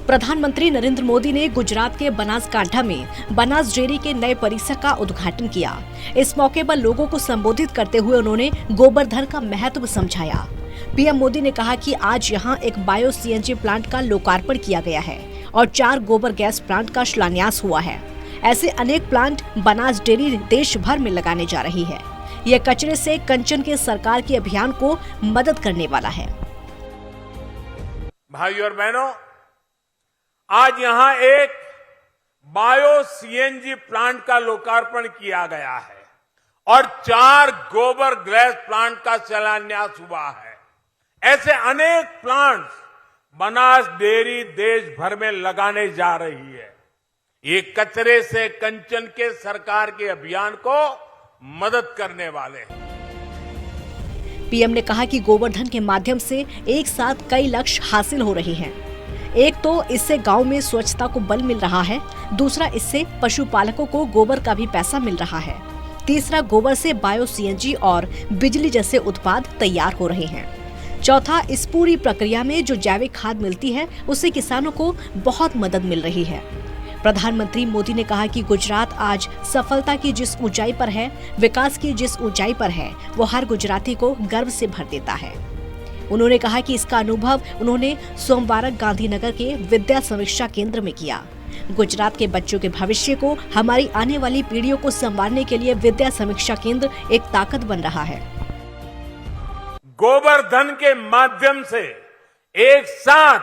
प्रधानमंत्री नरेंद्र मोदी ने गुजरात के बनासकांठा में बनास डेयरी के नए परिसर का उद्घाटन किया। इस मौके पर लोगों को संबोधित करते हुए उन्होंने गोबरधन का महत्व समझाया। पीएम मोदी ने कहा कि आज यहां एक बायो सीएनजी प्लांट का लोकार्पण किया गया है और 4 गोबर गैस प्लांट का शिलान्यास हुआ है। ऐसे अनेक प्लांट बनास डेयरी देश भर में लगाने जा रही है। यह कचरे से कंचन के सरकार के अभियान को मदद करने वाला है। भाइयों और बहनों, आज यहां एक बायो सीएनजी प्लांट का लोकार्पण किया गया है और 4 गोबर गैस प्लांट का शिलान्यास हुआ है। ऐसे अनेक प्लांट्स बनास डेयरी देश भर में लगाने जा रही है। ये कचरे से कंचन के सरकार के अभियान को मदद करने वाले हैं। पीएम ने कहा कि गोबरधन के माध्यम से एक साथ कई लक्ष्य हासिल हो रहे हैं। एक तो इससे गांव में स्वच्छता को बल मिल रहा है, दूसरा इससे पशुपालकों को गोबर का भी पैसा मिल रहा है, तीसरा गोबर से बायो सीएनजी और बिजली जैसे उत्पाद तैयार हो रहे हैं, चौथा इस पूरी प्रक्रिया में जो जैविक खाद मिलती है उससे किसानों को बहुत मदद मिल रही है। प्रधानमंत्री मोदी ने कहा कि गुजरात आज सफलता की जिस ऊंचाई पर है, विकास की जिस ऊंचाई पर है, वो हर गुजराती को गर्व से भर देता है। उन्होंने कहा कि इसका अनुभव उन्होंने सोमवार गांधीनगर के विद्या समीक्षा केंद्र में किया। गुजरात के बच्चों के भविष्य को, हमारी आने वाली पीढ़ियों को संवारने के लिए विद्या समीक्षा केंद्र एक ताकत बन रहा है। गोबरधन के माध्यम से एक साथ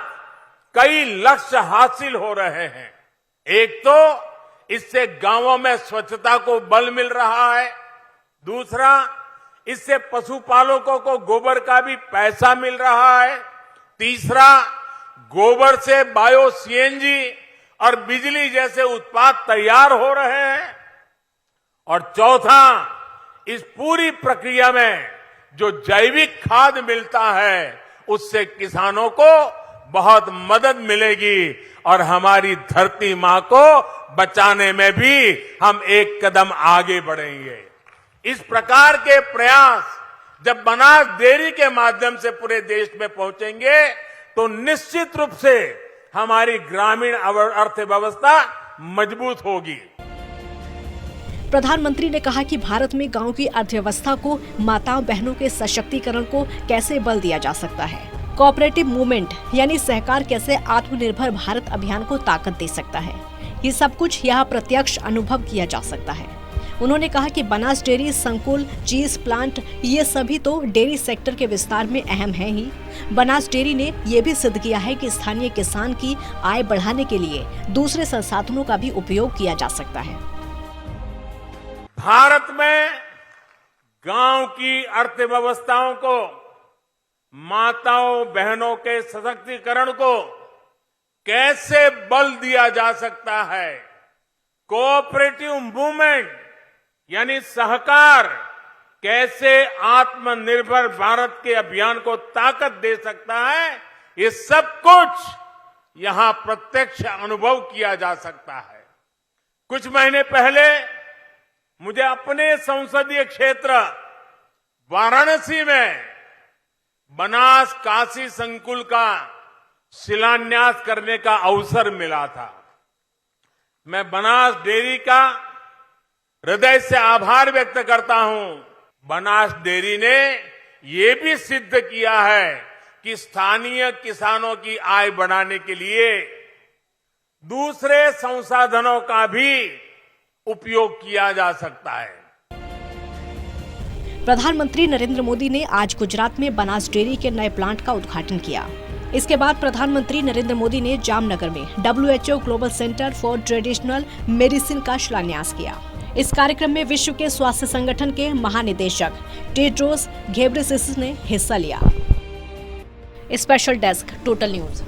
कई लक्ष्य हासिल हो रहे हैं। एक तो इससे गांवों में स्वच्छता को बल मिल रहा है, दूसरा इससे पशुपालकों को गोबर का भी पैसा मिल रहा है, तीसरा गोबर से बायो सीएनजी और बिजली जैसे उत्पाद तैयार हो रहे हैं, और चौथा इस पूरी प्रक्रिया में जो जैविक खाद मिलता है उससे किसानों को बहुत मदद मिलेगी और हमारी धरती मां को बचाने में भी हम एक कदम आगे बढ़ेंगे। इस प्रकार के प्रयास जब बनास डेयरी के माध्यम से पूरे देश में पहुंचेंगे तो निश्चित रूप से हमारी ग्रामीण अर्थव्यवस्था मजबूत होगी। प्रधानमंत्री ने कहा कि भारत में गांव की अर्थव्यवस्था को माताओं बहनों के सशक्तिकरण को कैसे बल दिया जा सकता है, कोऑपरेटिव मूवमेंट यानी सहकार कैसे आत्मनिर्भर भारत अभियान को ताकत दे सकता है, ये सब कुछ यहाँ प्रत्यक्ष अनुभव किया जा सकता है। उन्होंने कहा कि बनास डेयरी, संकुल, चीज प्लांट, ये सभी तो डेयरी सेक्टर के विस्तार में अहम है ही। बनास डेयरी ने ये भी सिद्ध किया है कि स्थानीय किसान की आय बढ़ाने के लिए दूसरे संसाधनों का भी उपयोग किया जा सकता है। भारत में गांव की अर्थव्यवस्थाओं को, माताओं बहनों के सशक्तिकरण को कैसे बल दिया जा सकता है, कोऑपरेटिव मूवमेंट यानी सहकार कैसे आत्मनिर्भर भारत के अभियान को ताकत दे सकता है, ये सब कुछ यहां प्रत्यक्ष अनुभव किया जा सकता है। कुछ महीने पहले मुझे अपने संसदीय क्षेत्र वाराणसी में बनास काशी संकुल का शिलान्यास करने का अवसर मिला था। मैं बनास डेयरी का हृदय से आभार व्यक्त करता हूं। बनास डेयरी ने ये भी सिद्ध किया है कि स्थानीय किसानों की आय बढ़ाने के लिए दूसरे संसाधनों का भी उपयोग किया जा सकता है। प्रधानमंत्री नरेंद्र मोदी ने आज गुजरात में बनास डेयरी के नए प्लांट का उद्घाटन किया। इसके बाद प्रधानमंत्री नरेंद्र मोदी ने जामनगर में WHO global centre for traditional medicine का शिलान्यास किया। इस कार्यक्रम में विश्व के स्वास्थ्य संगठन के महानिदेशक टेड्रोस घेब्रेयेसस ने हिस्सा लिया। Special desk, total news.